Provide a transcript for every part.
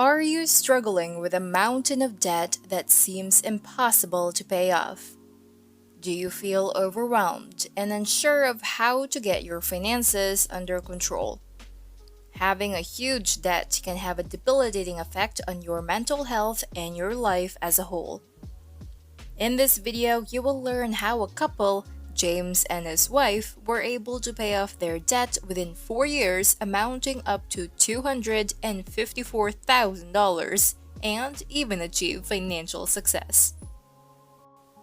Are you struggling with a mountain of debt that seems impossible to pay off? Do you feel overwhelmed and unsure of how to get your finances under control? Having a huge debt can have a debilitating effect on your mental health and your life as a whole. In this video, you will learn how a couple, James and his wife, were able to pay off their debt within 4 years, amounting up to $254,000, and even achieve financial success.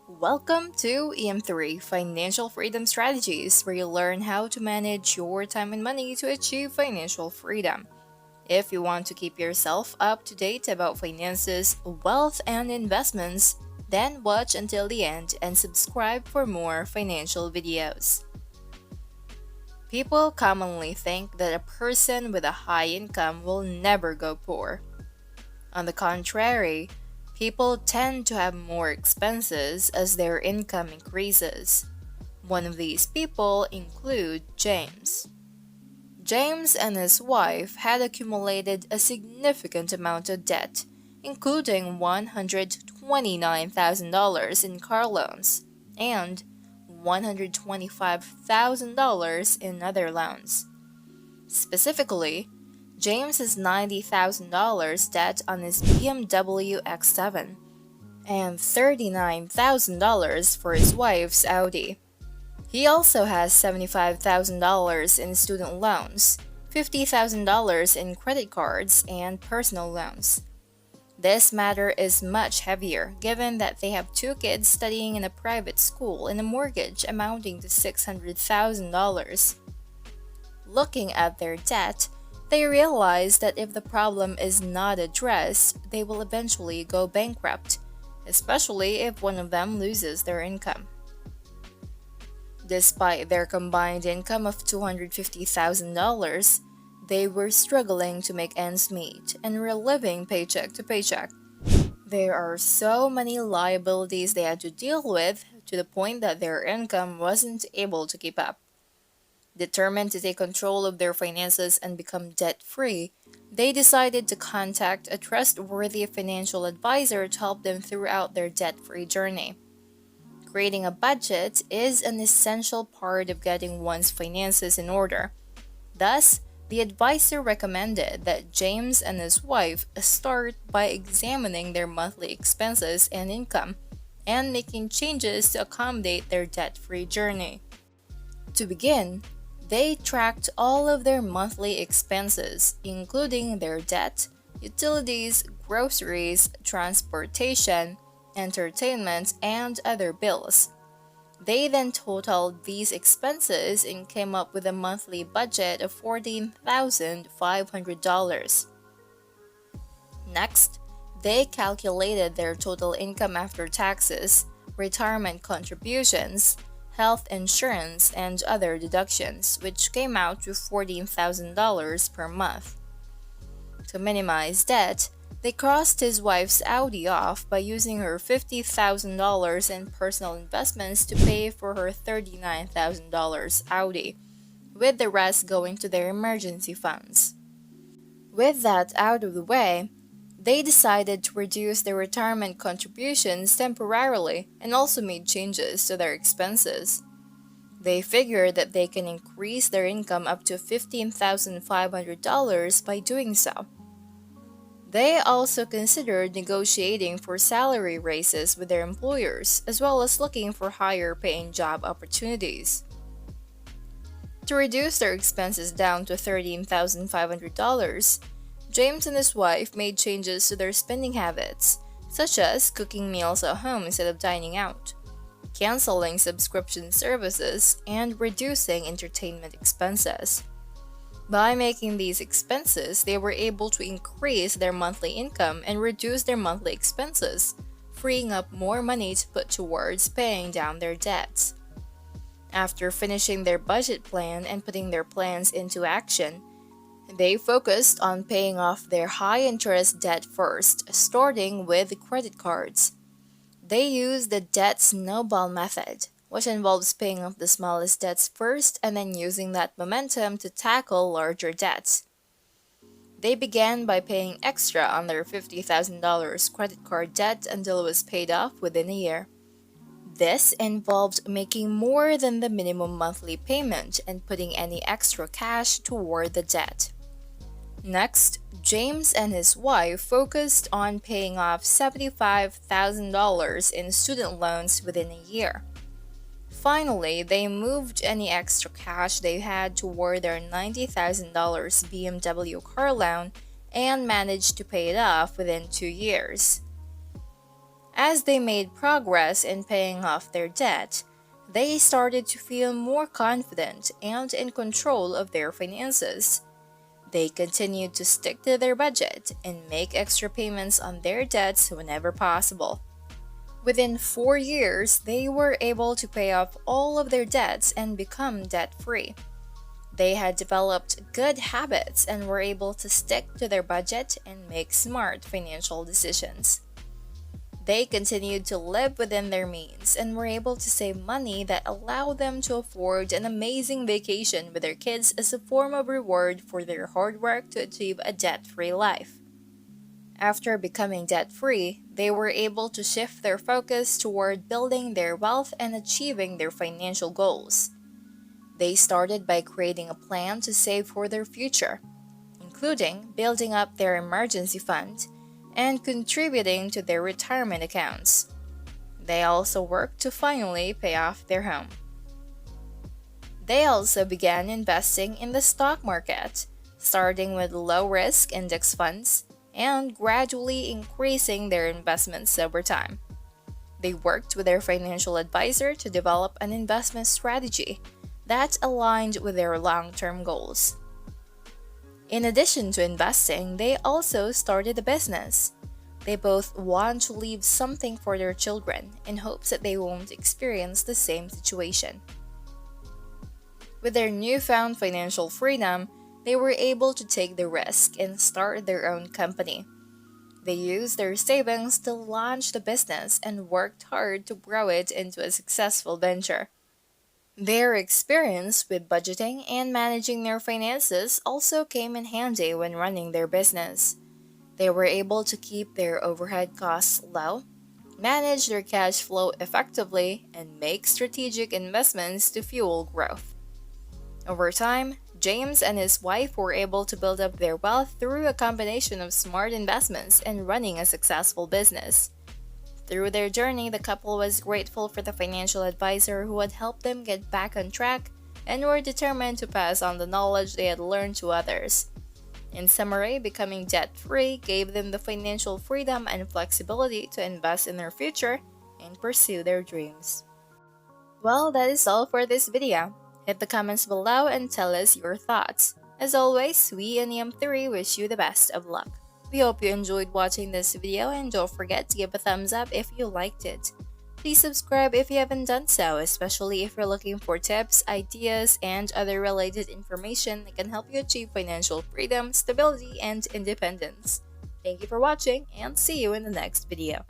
Welcome to EM3 Financial Freedom Strategies, where you learn how to manage your time and money to achieve financial freedom. If you want to keep yourself up to date about finances, wealth, and investments, then watch until the end and subscribe for more financial videos. People commonly think that a person with a high income will never go poor. On the contrary, people tend to have more expenses as their income increases. One of these people include James. James and his wife had accumulated a significant amount of debt, including $129,000 in car loans and $125,000 in other loans. Specifically, James has $90,000 debt on his BMW X7 and $39,000 for his wife's Audi. He also has $75,000 in student loans, $50,000 in credit cards, and personal loans. This matter is much heavier given that they have 2 kids studying in a private school and a mortgage amounting to $600,000. Looking at their debt, they realize that if the problem is not addressed, they will eventually go bankrupt, especially if one of them loses their income. Despite their combined income of $250,000, they were struggling to make ends meet and were living paycheck to paycheck. There are so many liabilities they had to deal with to the point that their income wasn't able to keep up. Determined to take control of their finances and become debt-free, they decided to contact a trustworthy financial advisor to help them throughout their debt-free journey. Creating a budget is an essential part of getting one's finances in order. Thus, the advisor recommended that James and his wife start by examining their monthly expenses and income and making changes to accommodate their debt-free journey. To begin, they tracked all of their monthly expenses, including their debt, utilities, groceries, transportation, entertainment, and other bills. They then totaled these expenses and came up with a monthly budget of $14,500. Next, they calculated their total income after taxes, retirement contributions, health insurance, and other deductions, which came out to $14,000 per month. To minimize debt, they crossed his wife's Audi off by using her $50,000 in personal investments to pay for her $39,000 Audi, with the rest going to their emergency funds. With that out of the way, they decided to reduce their retirement contributions temporarily and also made changes to their expenses. They figured that they can increase their income up to $15,500 by doing so. They also considered negotiating for salary raises with their employers, as well as looking for higher-paying job opportunities. To reduce their expenses down to $13,500, James and his wife made changes to their spending habits, such as cooking meals at home instead of dining out, canceling subscription services, and reducing entertainment expenses. By making these expenses, they were able to increase their monthly income and reduce their monthly expenses, freeing up more money to put towards paying down their debts. After finishing their budget plan and putting their plans into action, they focused on paying off their high-interest debt first, starting with credit cards. They used the debt snowball method, which involves paying off the smallest debts first and then using that momentum to tackle larger debts. They began by paying extra on their $50,000 credit card debt until it was paid off within a year. This involved making more than the minimum monthly payment and putting any extra cash toward the debt. Next, James and his wife focused on paying off $75,000 in student loans within a year. Finally, they moved any extra cash they had toward their $90,000 BMW car loan and managed to pay it off within 2 years. As they made progress in paying off their debt, they started to feel more confident and in control of their finances. They continued to stick to their budget and make extra payments on their debts whenever possible. Within 4 years, they were able to pay off all of their debts and become debt-free. They had developed good habits and were able to stick to their budget and make smart financial decisions. They continued to live within their means and were able to save money that allowed them to afford an amazing vacation with their kids as a form of reward for their hard work to achieve a debt-free life. After becoming debt-free, they were able to shift their focus toward building their wealth and achieving their financial goals. They started by creating a plan to save for their future, including building up their emergency fund and contributing to their retirement accounts. They also worked to finally pay off their home. They also began investing in the stock market, starting with low-risk index funds and gradually increasing their investments over time. They worked with their financial advisor to develop an investment strategy that aligned with their long-term goals. In addition to investing, they also started a business. They both want to leave something for their children in hopes that they won't experience the same situation. With their newfound financial freedom, they were able to take the risk and start their own company. They used their savings to launch the business and worked hard to grow it into a successful venture. Their experience with budgeting and managing their finances also came in handy when running their business. They were able to keep their overhead costs low, manage their cash flow effectively, and make strategic investments to fuel growth. Over time, James and his wife were able to build up their wealth through a combination of smart investments and running a successful business. Through their journey, the couple was grateful for the financial advisor who had helped them get back on track and were determined to pass on the knowledge they had learned to others. In summary, becoming debt-free gave them the financial freedom and flexibility to invest in their future and pursue their dreams. Well, that is all for this video. Hit the comments below and tell us your thoughts. As always, we in EM3 wish you the best of luck. We hope you enjoyed watching this video and don't forget to give a thumbs up if you liked it. Please subscribe if you haven't done so, especially if you're looking for tips, ideas, and other related information that can help you achieve financial freedom, stability, and independence. Thank you for watching and see you in the next video.